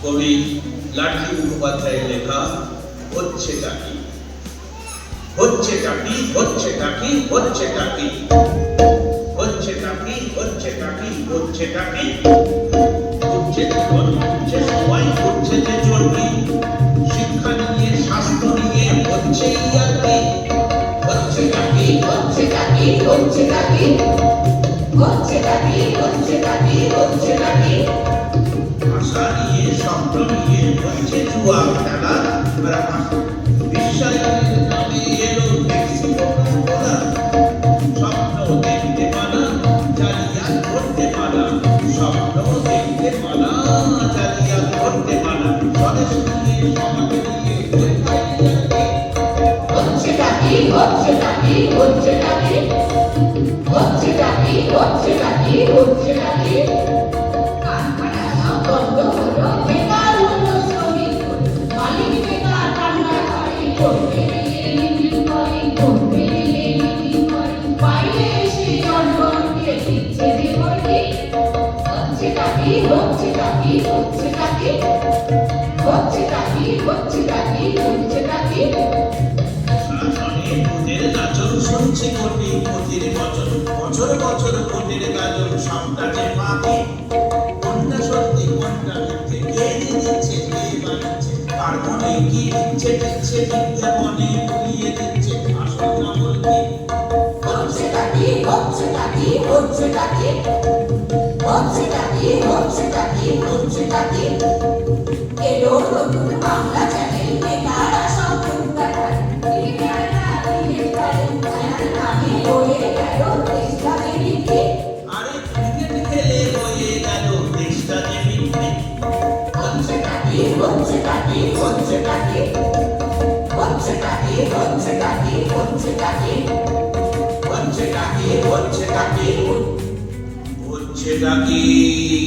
কবি লাঠি মুখোপাধ্যায়ের লেখা হচ্ছেটা কি, হচ্ছেটা কি, হচ্ছেটা কি, হচ্ছেটা কি, হচ্ছেটা কি, হচ্ছেটা কি, হচ্ছেটা কি, উঠছে জীবন, উঠছে সবাই, উঠছে যে চর্বি, শিক্ষা নিয়ে স্বাস্থ্য নিয়ে হচ্ছেই আর কি, হচ্ছেটা কি, হচ্ছেটা কি, হচ্ছেটা কি, হচ্ছেটা কি, হচ্ছেটা কি, হচ্ছেটা কি, ভাষা নিয়ে শব্দ নিয়ে হচ্ছে জুয়া খেলা, বিশ্বায়নের নামে এলো মেক্সিকো বলা, স্বপ্ন দেখতে পানা জালিয়াত করতে পানা, স্বপ্ন দেখতে পানা জালিয়াত করতে পানা, স্বদেশ নিয়ে সমাজে নিয়ে হচ্ছেটা কি, হচ্ছেটা কি, হচ্ছেটা কি, হচ্ছেটা কি, হচ্ছেটা কি, হচ্ছেটা কি, বন্ধ হলো, বেকার হলো শ্রমিক, মালিক বেকার কান্না করে, করতে গেলে মিটিং করে, করতে গেলে মিটিং করে, বাইরে এসে জনগণ দিয়ে দিচ্ছে যে বই, হচ্ছেটা কি, হচ্ছেটা কি, হচ্ছেটা কি, হচ্ছেটা কি, হচ্ছেটা কি, হচ্ছেটা কি, শাসনে ভূতের নাচন শুনছে কোটি কোটির বচন, বছর বছর কোটির গাজন, সবটা যে পাবে কোনটা সত্যি কোনটা মিথ্যে, কে দিচ্ছে কে বানাচ্ছে, কার মনে কি দিচ্ছে দিচ্ছে দিচ্ছে মনে ভুলিয়ে দিচ্ছে, আসল না বলতে হচ্ছেটা কি, হচ্ছেটা কি, হচ্ছেটা কি, হচ্ছেটা কি, হচ্ছেটা কি, হচ্ছেটা কি, এলো নতুন বাংলা চ্যানেল, বেকার সব উদ্ধার, নামে হয়ে গেল দেশটা বিক্রি, আরে ক্রিকেট খেলে হয়ে গেল দেশটা যে বিক্রি, হচ্ছেটা কি, হচ্ছেটা কি, হচ্ছেটা কি, হচ্ছেটা কি, হচ্ছেটা কি, হচ্ছেটা কি, হচ্ছেটা কি, হচ্ছেটা কি, হচ্ছেটা কি।